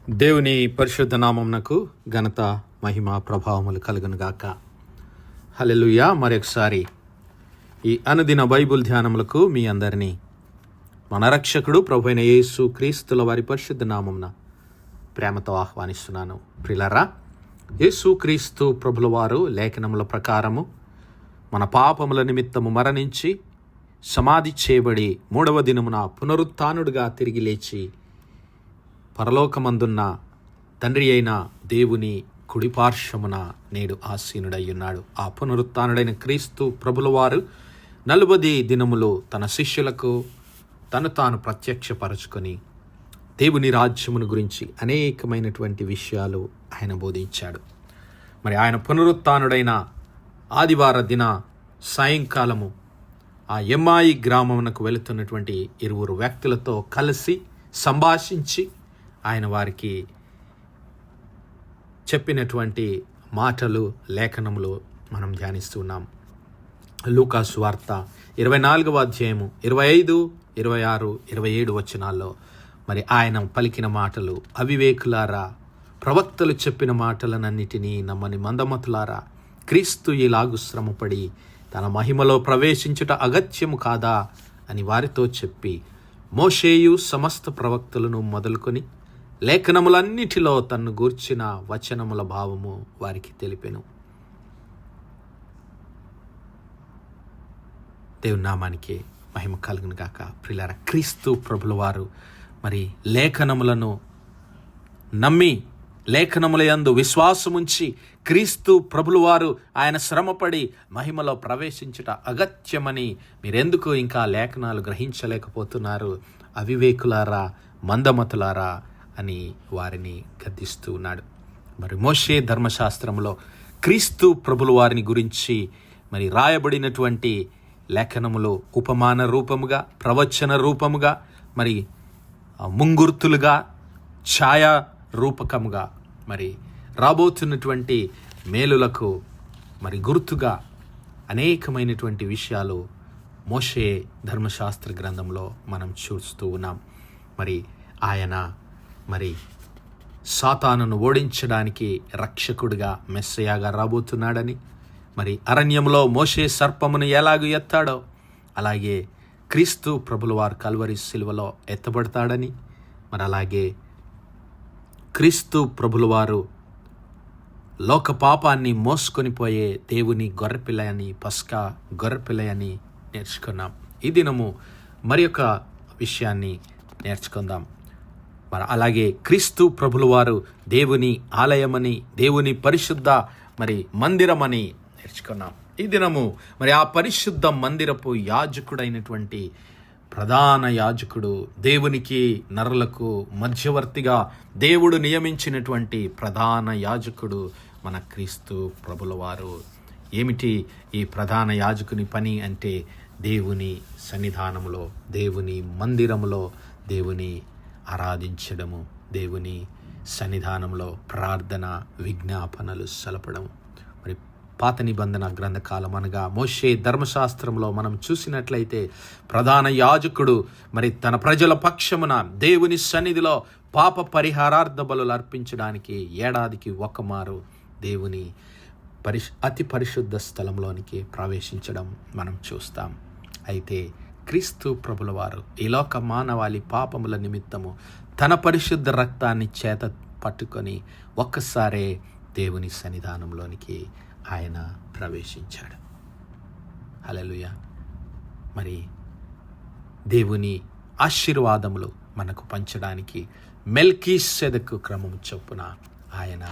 దేవుని పరిశుద్ధ నామమునకు ఘనత మహిమ ప్రభావములు కలుగునుగాక. హల్లెలూయా. మరొకసారి ఈ అనుదిన బైబుల్ ధ్యానములకు మీ అందరినీ మన రక్షకుడు ప్రభువైన యేసు క్రీస్తుల వారి పరిశుద్ధ నామమున ప్రేమతో ఆహ్వానిస్తున్నాను. ప్రియులారా, యేసు క్రీస్తు ప్రభుల వారు లేఖనముల ప్రకారము మన పాపముల నిమిత్తము మరణించి సమాధి చేయబడి మూడవ దినమున పునరుత్థానుడిగా తిరిగి లేచి పరలోకమందున్న తండ్రి అయిన దేవుని కుడిపార్శ్వమున నేడు ఆసీనుడయ్యున్నాడు. ఆ పునరుత్థానుడైన క్రీస్తు ప్రభుల వారు 40 దినములు తన శిష్యులకు తను తాను ప్రత్యక్షపరచుకొని దేవుని రాజ్యమును గురించి అనేకమైనటువంటి విషయాలు ఆయన బోధించాడు. మరి ఆయన పునరుత్థానుడైన ఆదివార దిన సాయంకాలము ఆ ఎమ్మాయి గ్రామమునకు వెళుతున్నటువంటి 2 వ్యక్తులతో కలిసి సంభాషించి ఆయన వారికి చెప్పినటువంటి మాటలు లేఖనములు మనం ధ్యానిస్తున్నాం. లూకా సువార్త 24వ అధ్యాయము 25, 26, 27 వచనాల్లో మరి ఆయన పలికిన మాటలు, అవివేకులారా, ప్రవక్తలు చెప్పిన మాటలనన్నిటినీ నమ్మని మందమతులారా, క్రీస్తు ఇలాగు శ్రమపడి తన మహిమలో ప్రవేశించుట అగత్యము కాదా అని వారితో చెప్పి, మోషేయు సమస్త ప్రవక్తలను మొదలుకొని లేఖనములన్నిటిలో తన్ను గూర్చిన వచనముల భావము వారికి తెలిపెను. దేవుని నామానికి మహిమ కలుగును గాక. ప్రియులారా, క్రీస్తు ప్రభుల వారు మరి లేఖనములను నమ్మి లేఖనముల యందు విశ్వాసముంచి క్రీస్తు ప్రభుల వారు ఆయన శ్రమపడి మహిమలో ప్రవేశించుట అగత్యమని మీరెందుకు ఇంకా లేఖనాలు గ్రహించలేకపోతున్నారు? అవివేకులారా, మందమతులారా అని వారిని గద్దిస్తూ ఉన్నాడు. మరి మోషే ధర్మశాస్త్రంలో క్రీస్తు ప్రభుల వారిని గురించి మరి రాయబడినటువంటి లేఖనములు ఉపమాన రూపముగా, ప్రవచన రూపముగా, మరి ముంగుర్తులుగా, ఛాయా రూపకముగా, మరి రాబోతున్నటువంటి మేలులకు మరి గుర్తుగా అనేకమైనటువంటి విషయాలు మోషే ధర్మశాస్త్ర గ్రంథంలో మనం చూస్తూ ఉన్నాం. మరి ఆయన మరి సాతానును ఓడించడానికి రక్షకుడిగా, మెస్సయాగా రాబోతున్నాడని, మరి అరణ్యంలో మోషే సర్పమును ఎలాగూ ఎత్తాడో అలాగే క్రీస్తు ప్రభుల వారు కల్వరి శిలువలో ఎత్తబడతాడని, మరి అలాగే క్రీస్తు ప్రభుల వారు లోక పాపాన్ని మోసుకొని పోయే దేవుని గొర్రెపిల్ల, పస్కా గొర్రెపిల్ల అని నేర్చుకున్నాం. ఈ దినము మరి ఒక విషయాన్ని నేర్చుకుందాం. మరి అలాగే క్రీస్తు ప్రభుల వారు దేవుని ఆలయమని, దేవుని పరిశుద్ధ మరి మందిరమని నేర్చుకున్నాం. ఈ దినము మరి ఆ పరిశుద్ధ మందిరపు యాజకుడైనటువంటి ప్రధాన యాజకుడు, దేవునికి నరులకు మధ్యవర్తిగా దేవుడు నియమించినటువంటి ప్రధాన యాజకుడు మన క్రీస్తు ప్రభుల వారు. ఏమిటి ఈ ప్రధాన యాజకుని పని అంటే, దేవుని సన్నిధానములో, దేవుని మందిరములో దేవుని ఆరాధించడము, దేవుని సన్నిధానంలో ప్రార్థన విజ్ఞాపనలు సలపడం. మరి పాత నిబంధన గ్రంథకాలం అనగా మోషే ధర్మశాస్త్రంలో మనం చూసినట్లయితే ప్రధాన యాజకుడు మరి తన ప్రజల పక్షమున దేవుని సన్నిధిలో పాప పరిహారార్థ బలులు అర్పించడానికి ఏడాదికి ఒకమారు దేవుని అతి పరిశుద్ధ స్థలంలోనికి ప్రవేశించడం మనం చూస్తాం. అయితే క్రీస్తు ప్రభుల వారు ఈ లోక మానవాళి పాపముల నిమిత్తము తన పరిశుద్ధ రక్తాన్ని చేత పట్టుకొని ఒక్కసారే దేవుని సన్నిధానంలోనికి ఆయన ప్రవేశించాడు. హల్లెలూయా. మరి దేవుని ఆశీర్వాదములు మనకు పంచడానికి మెల్కీసెదెకు క్రమం చొప్పున ఆయన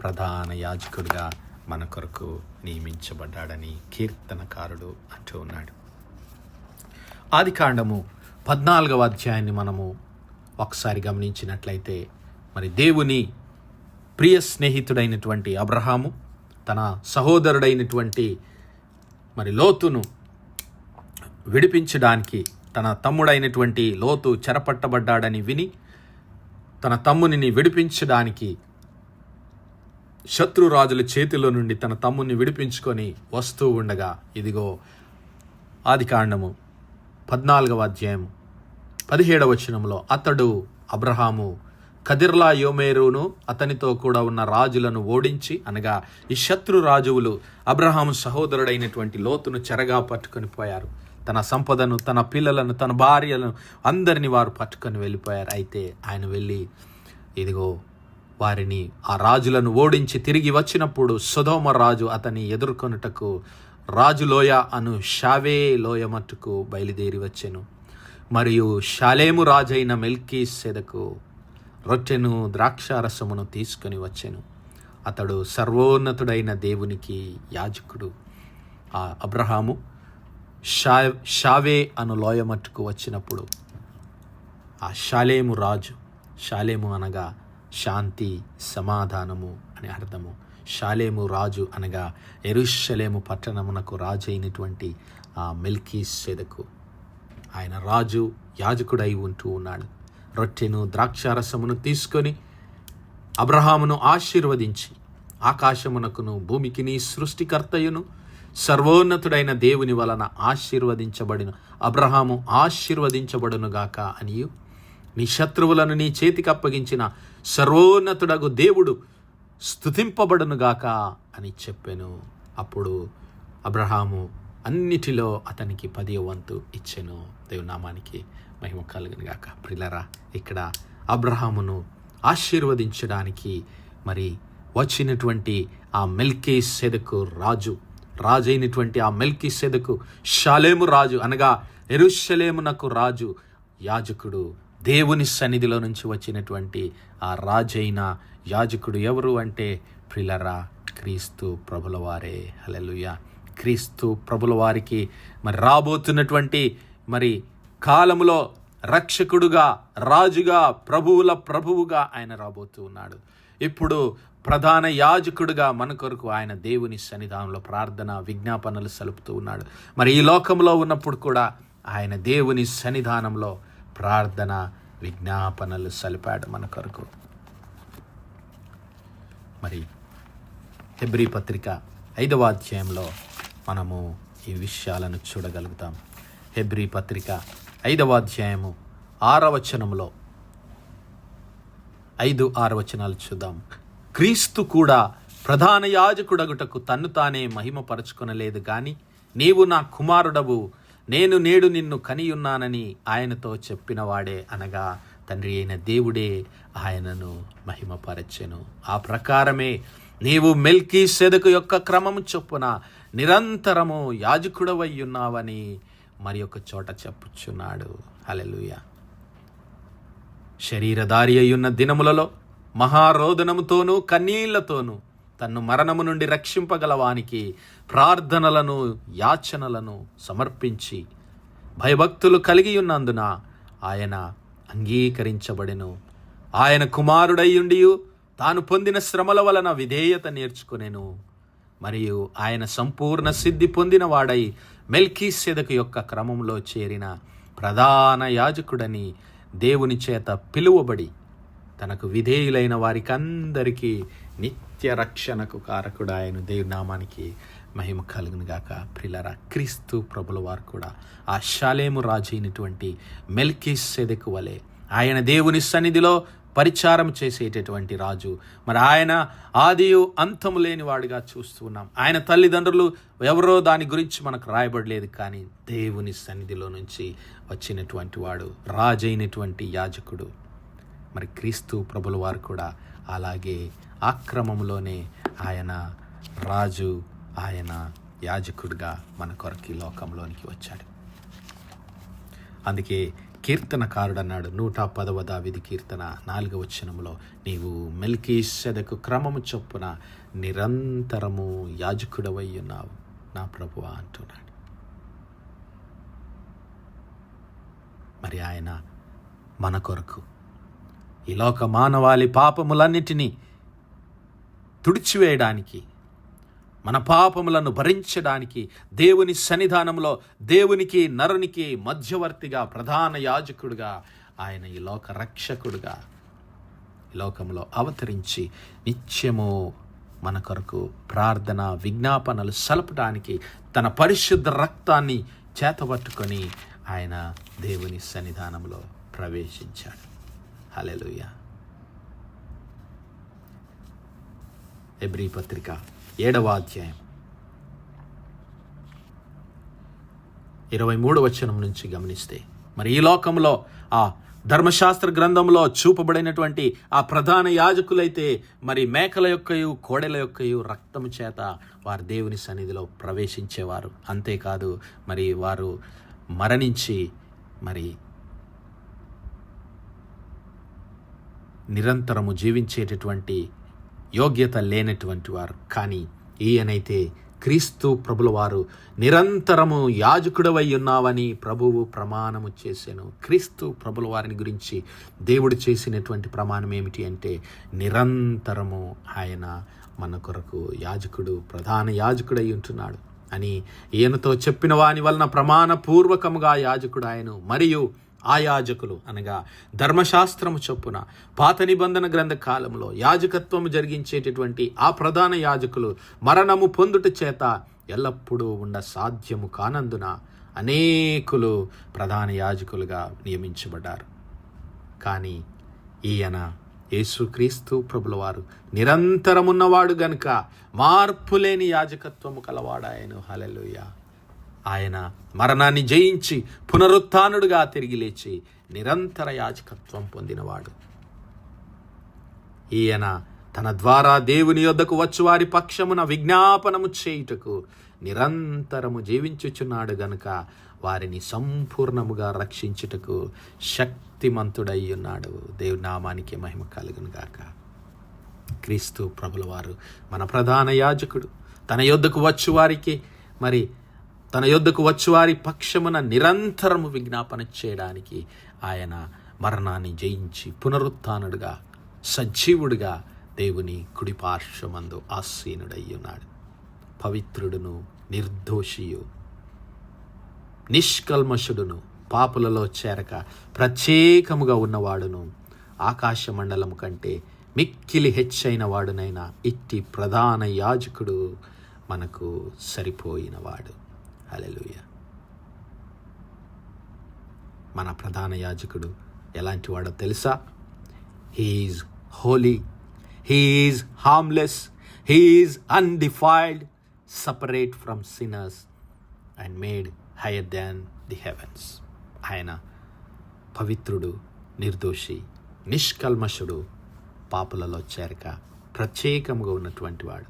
ప్రధాన యాజకుడిగా మన కొరకు నియమించబడ్డాడని కీర్తనకారుడు అంటూ ఉన్నాడు. ఆదికాండము 14వ అధ్యాయాన్ని మనము ఒకసారి గమనించినట్లయితే, మరి దేవుని ప్రియ స్నేహితుడైనటువంటి అబ్రహాము తన సహోదరుడైనటువంటి మరి లోతును విడిపించడానికి, తన తమ్ముడైనటువంటి లోతు చెరపట్టబడ్డాడని విని తన తమ్మునిని విడిపించడానికి శత్రురాజుల చేతిలో నుండి తన తమ్ముని విడిపించుకొని వస్తూ ఉండగా, ఇదిగో ఆదికాండము 14వ అధ్యాయం 17వ వచనంలో, అతడు అబ్రహాము కదిర్లా యోమేరును అతనితో కూడా ఉన్న రాజులను ఓడించి, అనగా ఈ శత్రు రాజువులు అబ్రహాము సహోదరుడైనటువంటి లోతును చెరగా పట్టుకొని పోయారు. తన సంపదను, తన పిల్లలను, తన భార్యలను అందరినీ వారు పట్టుకొని వెళ్ళిపోయారు. అయితే ఆయన వెళ్ళి ఇదిగో వారిని, ఆ రాజులను ఓడించి తిరిగి వచ్చినప్పుడు సొదొమ రాజు అతన్ని ఎదుర్కొనుటకు రాజులోయ అను షావే లోయ మట్టుకు బయలుదేరి వచ్చెను. మరియు షాలేము రాజైన మెల్కీసెదకు రొట్టెను ద్రాక్షారసమును తీసుకొని వచ్చెను. అతడు సర్వోన్నతుడైన దేవునికి యాజకుడు. ఆ అబ్రహాము షావే అను లోయ మట్టుకు వచ్చినప్పుడు ఆ షాలేము రాజు, షాలేము అనగా శాంతి, సమాధానము అని అర్థము. షాలేము రాజు అనగా యెరూషలేము పట్టణమునకు రాజు అయినటువంటి ఆ మెల్కీసెదకు, ఆయన రాజు యాజకుడై ఉంటూ ఉన్నాడు. రొట్టెను ద్రాక్షారసమును తీసుకొని అబ్రహామును ఆశీర్వదించి, ఆకాశమునకును భూమికిని సృష్టికర్తయును సర్వోన్నతుడైన దేవుని వలన ఆశీర్వదించబడిన అబ్రహాము ఆశీర్వదించబడునుగాక అనియు, నీ శత్రువులను నీ చేతికి అప్పగించిన సర్వోన్నతుడగు దేవుడు స్తుతింపబడునుగాక అని చెప్పెను. అప్పుడు అబ్రహాము అన్నిటిలో అతనికి 10వ వంతు ఇచ్చెను. దేవునామానికి మహిమ కలుగునుగాక. ప్రియులారా, ఇక్కడ అబ్రహామును ఆశీర్వదించడానికి మరి వచ్చినటువంటి ఆ మెల్కీసెదకు రాజైనటువంటి ఆ మెల్కీసెదకు షాలేము రాజు అనగా యెరూషలేమునకు రాజు, యాజకుడు, దేవుని సన్నిధిలో నుంచి వచ్చినటువంటి ఆ రాజైన యాజకుడు ఎవరు అంటే ప్రియులారా, క్రీస్తు ప్రభుల వారే. హల్లెలూయా. క్రీస్తు ప్రభుల వారికి మరి రాబోతున్నటువంటి మరి కాలములో రక్షకుడుగా, రాజుగా, ప్రభువుల ప్రభువుగా ఆయన రాబోతూ ఉన్నాడు. ఇప్పుడు ప్రధాన యాజకుడుగా మన కొరకు ఆయన దేవుని సన్నిధానంలో ప్రార్థన విజ్ఞాపనలు సలుపుతూ ఉన్నాడు. మరి ఈ లోకంలో ఉన్నప్పుడు కూడా ఆయన దేవుని సన్నిధానంలో ప్రార్థన విజ్ఞాపనలు సలిపాడు మన కొరకు. మరి హెబ్రీ పత్రిక 5వ అధ్యాయంలో మనము ఈ విషయాలను చూడగలుగుతాం. హెబ్రీ పత్రిక 5వ అధ్యాయము 6వ వచనంలో 5-6 వచనాలు చూద్దాం. క్రీస్తు కూడా ప్రధాన యాజకుడగుటకు తన్ను తానే మహిమపరచుకొనలేదు గాని, నీవు నా కుమారుడవు, నేను నేడు నిన్ను కనియున్నానని ఆయనతో చెప్పిన వాడే, అనగా తండ్రి అయిన దేవుడే ఆయనను మహిమపరచెను. ఆ ప్రకారమే నీవు మెల్కీసెదకు యొక్క క్రమము చొప్పున నిరంతరము యాజకుడవై ఉన్నావని మరి ఒక చోట చెప్పుచున్నాడు. హల్లెలూయా. శరీరధారి అయ్యున్న దినములలో మహారోదనముతోనూ కన్నీళ్లతోనూ తన్ను మరణము నుండి రక్షింపగలవానికి ప్రార్థనలను యాచనలను సమర్పించి భయభక్తులు కలిగి ఉన్నందున ఆయన అంగీకరించబడెను. ఆయన కుమారుడయ్యుండియు తాను పొందిన శ్రమల వలన విధేయత నేర్చుకొనెను. మరియు ఆయన సంపూర్ణ సిద్ధి పొందిన వాడై మెల్కీసెదకు యొక్క క్రమంలో చేరిన ప్రధాన యాజకుడని దేవుని చేత పిలువబడి తనకు విధేయులైన వారికి అందరికీ నిత్య రక్షణకు కారకుడు ఆయన. దేవుని నామానికి మహిమ కలుగునుగాక. ప్రియులారా, క్రీస్తు ప్రభుల వారు కూడా ఆ షాలేము రాజు అయినటువంటి మెల్కీసెదకు వలె ఆయన దేవుని సన్నిధిలో పరిచారం చేసేటటువంటి రాజు. మరి ఆయన ఆదియు అంతము లేని వాడిగా చూస్తూ ఉన్నాం. ఆయన తల్లిదండ్రులు ఎవరో దాని గురించి మనకు రాయబడలేదు, కానీ దేవుని సన్నిధిలో నుంచి వచ్చినటువంటి వాడు, రాజైనటువంటి యాజకుడు. మరి క్రీస్తు ప్రభుల వారు కూడా అలాగే ఆ క్రమంలోనే ఆయన రాజు, ఆయన యాజకుడిగా మన కొరకు ఈ లోకంలోనికి వచ్చాడు. అందుకే కీర్తనకారుడు అన్నాడు 110వ దావీదు కీర్తన 4వ వచనంలో, నీవు మెల్కీసెదకు క్రమము చొప్పున నిరంతరము యాజకుడవై ఉన్నావు నా ప్రభువా అంటున్నాడు. మరి ఆయన మన కొరకు ఈ లోక మానవాళి పాపములన్నిటినీ తుడిచివేయడానికి, మన పాపములను భరించడానికి దేవుని సన్నిధానంలో దేవునికి నరునికి మధ్యవర్తిగా, ప్రధాన యాజకుడుగా ఆయన ఈ లోక రక్షకుడుగా ఈ లోకంలో అవతరించి నిత్యము మన కొరకు ప్రార్థన విజ్ఞాపనలు సలపడానికి తన పరిశుద్ధ రక్తాన్ని చేతబట్టుకొని ఆయన దేవుని సన్నిధానంలో ప్రవేశించాడు. హల్లెలూయా. హెబ్రీ పత్రిక 7వ అధ్యాయం 23వ వచనం నుంచి గమనిస్తే, మరి ఈ లోకంలో ఆ ధర్మశాస్త్ర గ్రంథంలో చూపబడినటువంటి ఆ ప్రధాన యాజకులైతే మరి మేకల యొక్కయు కోడెల యొక్కయు రక్తము చేత వారు దేవుని సన్నిధిలో ప్రవేశించేవారు. అంతేకాదు మరి వారు మరణించి మరి నిరంతరము జీవించేటటువంటి యోగ్యత లేనటువంటి వారు. కానీ ఈయనైతే క్రీస్తు ప్రభుల వారు నిరంతరము యాజకుడవై ఉన్నావని ప్రభువు ప్రమాణము చేసెను. క్రీస్తు ప్రభుల వారిని గురించి దేవుడు చేసినటువంటి ప్రమాణం ఏమిటి అంటే, నిరంతరము ఆయన మన కొరకు యాజకుడు, ప్రధాన యాజకుడై ఉంటున్నాడు అని ఈయనతో చెప్పిన వాని వలన ప్రమాణపూర్వకముగా యాజకుడు ఆయన. మరియు ఆ యాజకులు అనగా ధర్మశాస్త్రము చొప్పున పాత నిబంధన గ్రంథ కాలంలో యాజకత్వము జరిగించేటటువంటి ఆ ప్రధాన యాజకులు మరణము పొందుట చేత ఎల్లప్పుడూ సాధ్యము కానందున అనేకులు ప్రధాన యాజకులుగా నియమించబడ్డారు. కానీ ఈయన యేసుక్రీస్తు ప్రభుల వారు నిరంతరమున్నవాడు గనుక మార్పులేని యాజకత్వము కలవాడాయను. హల్లెలూయా. ఆయన మరణాన్ని జయించి పునరుత్థానుడుగా తిరిగి లేచి నిరంతర యాజకత్వం పొందినవాడు. ఈయన తన ద్వారా దేవుని యొద్దకు వచ్చు వారి పక్షమున విజ్ఞాపనము చేయుటకు నిరంతరము జీవించుచున్నాడు గనుక వారిని సంపూర్ణముగా రక్షించుటకు శక్తిమంతుడై ఉన్నాడు. దేవుని నామానికి మహిమ కలుగును గాక. క్రీస్తు ప్రభుల వారు మన ప్రధాన యాజకుడు. తన యొద్దకు వచ్చు వారి పక్షమున నిరంతరము విజ్ఞాపన చేయడానికి ఆయన మరణాన్ని జయించి పునరుత్థానుడుగా సజీవుడుగా దేవుని కుడిపార్శ్వమందు ఆసీనుడై ఉన్నాడు. పవిత్రుడును, నిర్దోషియు, నిష్కల్మషుడును, పాపులలో చేరక ప్రత్యేకముగా ఉన్నవాడును, ఆకాశ మండలము కంటే మిక్కిలి హెచ్చైన వాడునైనా ఇట్టి ప్రధాన యాజకుడు మనకు సరిపోయినవాడు. హల్లెలూయా. మన ప్రధాన యాజకుడు ఎలాంటి వాడో తెలుసా? He is holy, he is harmless, he is undefiled, separate from sinners and made higher than the heavens. ఆయన పవిత్రుడు, నిర్దోషి, నిష్కల్మషుడు, పాపులలో చేరక ప్రత్యేకముగా ఉన్నటువంటి వాడు.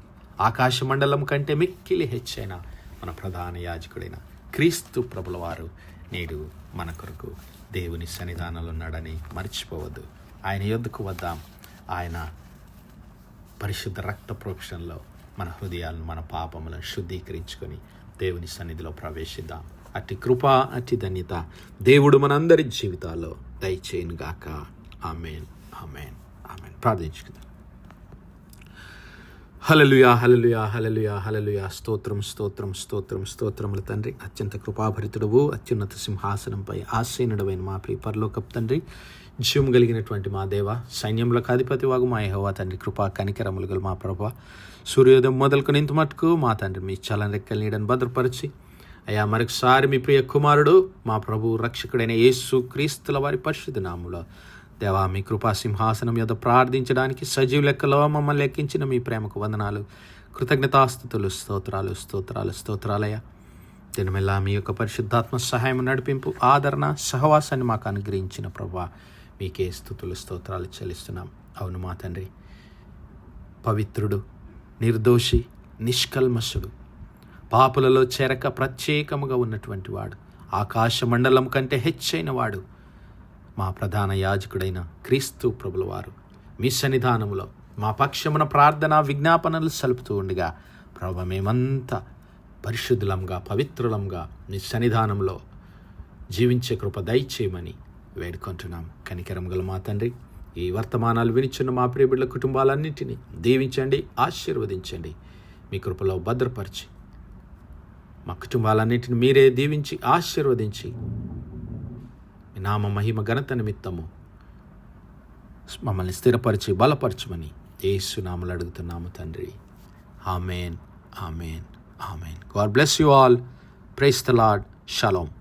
ఆకాశ మండలం కంటే మిక్కిలి హెచ్చైన మన ప్రధాన యాజకుడైన క్రీస్తు ప్రభుల వారు నేడు మన కొరకు దేవుని సన్నిధానంలో ఉన్నాడని మర్చిపోవద్దు. ఆయన యొద్దకు వద్దాం. ఆయన పరిశుద్ధ రక్త ప్రోక్షణలో మన హృదయాలను, మన పాపములను శుద్ధీకరించుకొని దేవుని సన్నిధిలో ప్రవేశిద్దాం. అట్టి కృప, అట్టి ధన్యత దేవుడు మనందరి జీవితాల్లో దయచేయును గాక. ఆమేన్, ఆమేన్, ఆమేన్. ప్రార్థించుకుందాం. హల్లెలూయా, హల్లెలూయా, హల్లెలూయా, హల్లెలూయా. స్తోత్రం, స్తోత్రం, స్తోత్రం, స్తోత్రములు తండ్రి. అత్యంత కృపాభరితుడవు, అత్యున్నత సింహాసనంపై ఆసీనుడవైన మా ప్రియ పరలోకపు తండ్రి, జీవం కలిగినటువంటి మా దేవ, సైన్యములకు అధిపతి వాగు మా యెహోవా తండ్రి, కృపా కనికరములు గల మా ప్రభువా, సూర్యోదయం మొదలుకొని ఇంత మటుకు మా తండ్రి మీ చల్లని రెక్కల నీడను భద్రపరిచి అయ్యా మరొకసారి మీ ప్రియ కుమారుడు మా ప్రభు రక్షకుడైన యేసు క్రీస్తుల వారి పరిశుద్ధ నామములో దేవా మీ కృపా సింహాసనం యొద్ద ప్రార్థించడానికి సజీవ లెక్కలో మమ్మల్ని లెక్కించిన మీ ప్రేమకు వందనాలు, కృతజ్ఞతాస్తుతులు, స్తోత్రాలు, స్తోత్రాలు, స్తోత్రాలయ్యా. దినమెల్లా మీ యొక్క పరిశుద్ధాత్మ సహాయం, నడిపింపు, ఆదరణ, సహవాసాన్ని మాకు అనుగ్రహించిన ప్రభువా మీకే స్తుతులు, స్తోత్రాలు చెల్లిస్తున్నాం. అవును మా తండ్రి, పవిత్రుడు, నిర్దోషి, నిష్కల్మషుడు, పాపులలో చేరక ప్రత్యేకముగా ఉన్నటువంటి వాడు, ఆకాశ మండలం కంటే హెచ్చైన వాడు, మా ప్రధాన యాజకుడైన క్రీస్తు ప్రభుల వారు మీ సన్నిధానములో మా పక్షమున ప్రార్థన విజ్ఞాపనలు సలుపుతూ ఉండగా ప్రభు మేమంతా పరిశుద్ధులంగా, పవిత్రులంగా మీ సన్నిధానంలో జీవించే కృప దయచేయమని వేడుకుంటున్నాం. కనికరం గల మా తండ్రి, ఈ వర్తమానాలు వినిచున్న మా ప్రియ బిడ్డల కుటుంబాలన్నింటినీ దీవించండి, ఆశీర్వదించండి, మీ కృపలో భద్రపరిచి మా కుటుంబాలన్నింటినీ మీరే దీవించి ఆశీర్వదించి మీ నామ మహిమ ఘనత నిమిత్తము మమ్మల్ని స్థిరపరిచి బలపరచమని యేసు నామములో అడుగుతున్నాము తండ్రి. Amen, amen, amen. God bless you all. Praise the Lord. Shalom.